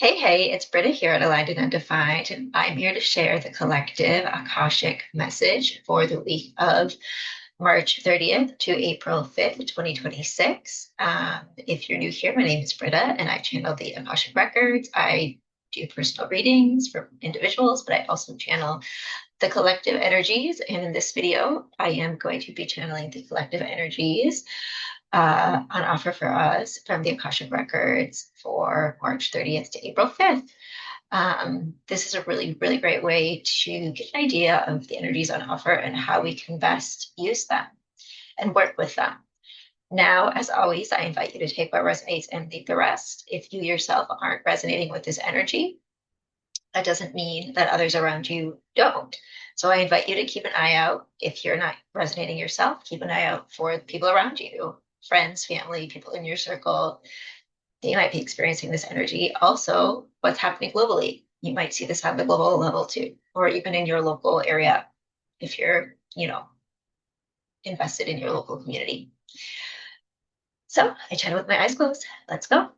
Hey, it's Britta here at Aligned and Undefined, and I'm here to share the collective Akashic message for the week of March 30th to April 5th, 2026. If you're new here, my name is Britta, and I channel the Akashic Records. I do personal readings for individuals, but I also channel the collective energies. And in this video, I am going to be channeling the collective energies on offer for us from the Akashic Records for March 30th to April 5th. This is a really great way to get an idea of the energies on offer and how we can best use them and work with them. Now, as always, I invite you to take what resonates and leave the rest. If you yourself aren't resonating with this energy, that doesn't mean that others around you don't. So I invite you to keep an eye out. If you're not resonating yourself, keep an eye out for people around you, friends, family, people in your circle. They might be experiencing this energy. Also, what's happening globally. You might see this on the global level too, or even in your local area if you're, invested in your local community. So I chat with my eyes closed. Let's go.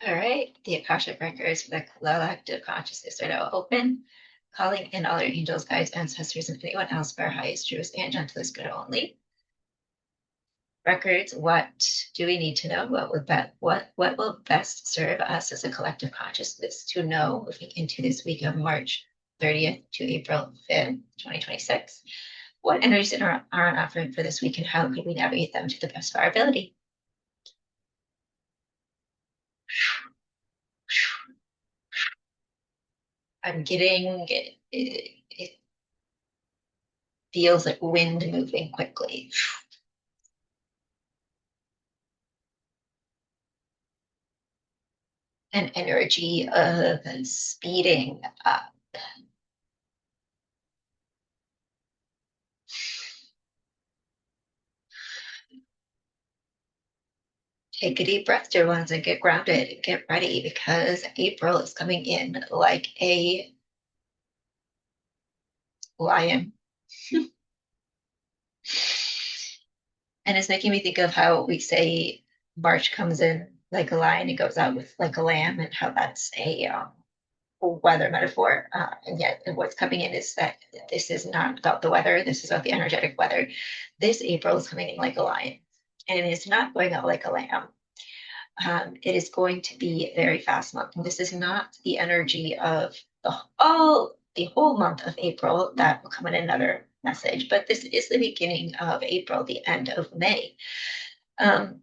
All right, the Akashic Records for the collective consciousness are now open, calling in all our angels, guides, ancestors, and anyone else for our highest, truest, and gentlest good only. Records, what do we need to know? What will best serve us as a collective consciousness to know moving into this week of March 30th to April 5th, 2026? What energies are on offer for this week and how can we navigate them to the best of our ability? I'm getting it feels like wind moving quickly. An energy of speeding up. Take a deep breath, dear ones, and get grounded and get ready because April is coming in like a lion. And it's making me think of how we say March comes in like a lion, it goes out with like a lamb, and how that's a weather metaphor. And yet, what's coming in is that this is not about the weather, this is about the energetic weather. This April is coming in like a lion, and it is not going out like a lamb. It is going to be a very fast month. And this is not the energy of the whole month of April that will come in another message, but this is the beginning of April, the end of May. Um,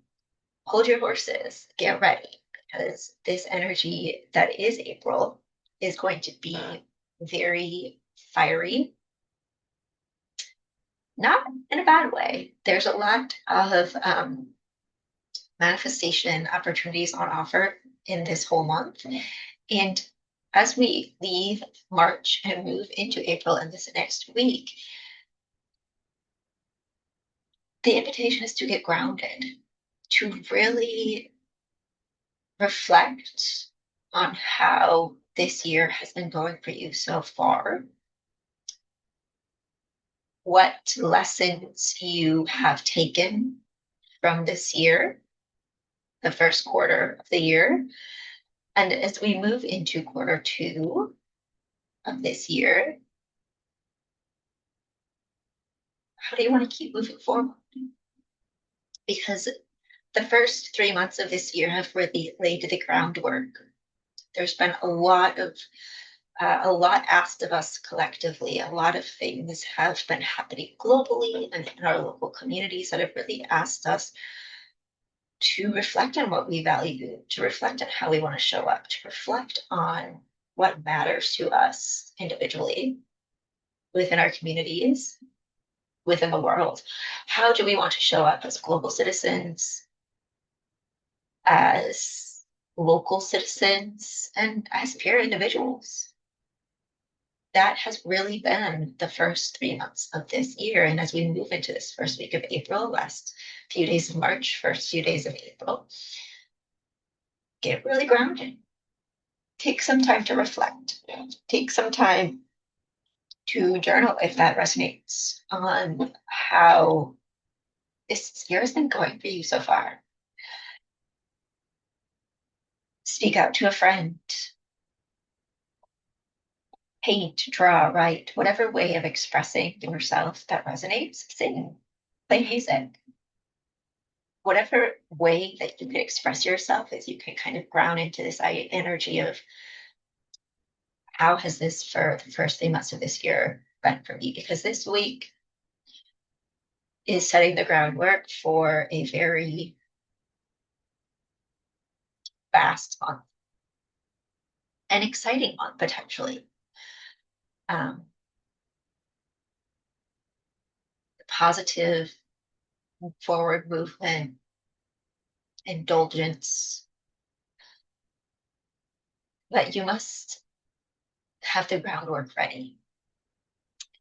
Hold your horses, get ready, because this energy that is April is going to be very fiery, not in a bad way. There's a lot of manifestation opportunities on offer in this whole month. And as we leave March and move into April in this next week, the invitation is to get grounded, to really reflect on how this year has been going for you so far, what lessons you have taken from this year, the first quarter of the year. And as we move into quarter two of this year, how do you want to keep moving forward? Because the first 3 months of this year have really laid the groundwork. There's been a lot asked of us collectively. A lot of things have been happening globally and in our local communities that have really asked us to reflect on what we value, to reflect on how we want to show up, to reflect on what matters to us individually, within our communities, within the world. How do we want to show up as global citizens, as local citizens and as pure individuals. That has really been the first 3 months of this year. And as we move into this first week of April, last few days of March, first few days of April, get really grounded. Take some time to reflect. Take some time to journal if that resonates on how this year has been going for you so far. Speak out to a friend, paint, draw, write, whatever way of expressing yourself that resonates, sing, play music. Whatever way that you can express yourself is you can kind of ground into this energy of how has this for the first 3 months of this year been for me? Because this week is setting the groundwork for a very fast month, an exciting month potentially. Positive forward movement, indulgence, but you must have the groundwork ready.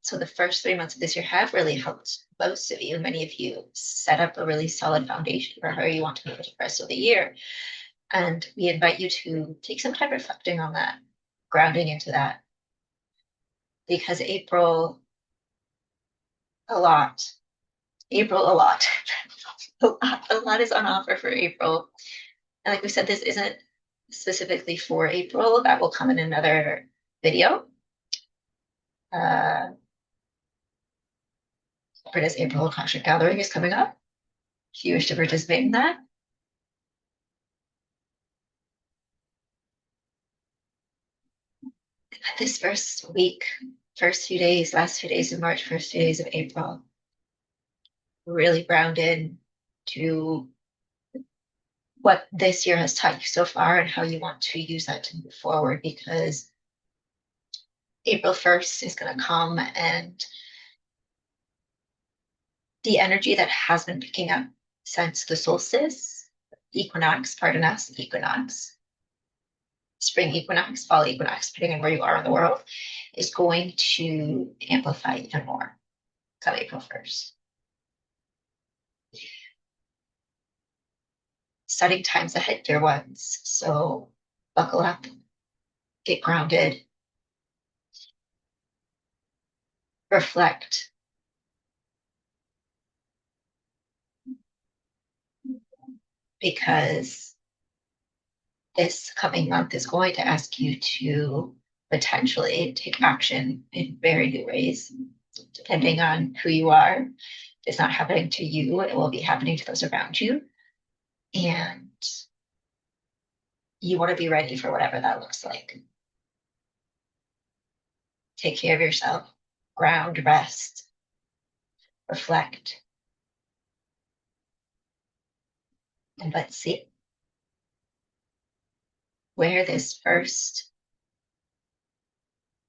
So the first 3 months of this year have really helped most of you, many of you, set up a really solid foundation for how you want to move the rest of the year. And we invite you to take some time reflecting on that, grounding into that, because a lot, April, a lot, a lot is on offer for April. And like we said, this isn't specifically for April. That will come in another video. Brita's April Akashic Gathering is coming up. If you wish to participate in that. This first week, first few days, last few days of March, first few days of April, really grounded to what this year has taught you so far and how you want to use that to move forward, because April 1st is going to come and the energy that has been picking up since the solstice, equinox, pardon us, equinox, spring equinox, fall equinox, depending on where you are in the world, is going to amplify even more come April 1st. Setting times ahead, dear ones. So buckle up, get grounded, reflect, because this coming month is going to ask you to potentially take action in very new ways, depending on who you are. If it's not happening to you, it will be happening to those around you. And you want to be ready for whatever that looks like. Take care of yourself, ground, rest, reflect, and let's see where this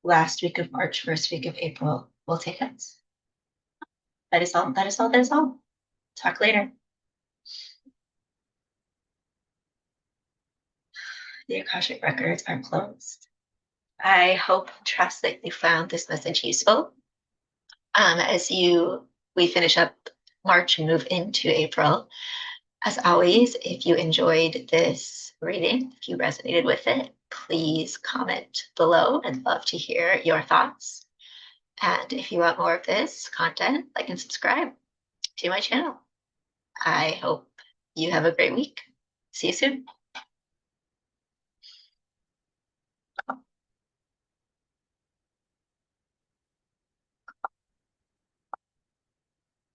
last week of March, first week of April will take us. That is all. That is all. That is all. Talk later. The Akashic Records are closed. I hope, trust that you found this message useful. As we finish up March and move into April. As always, if you enjoyed this reading, if you resonated with it, please comment below. I'd love to hear your thoughts. And if you want more of this content, like and subscribe to my channel. I hope you have a great week. See you soon.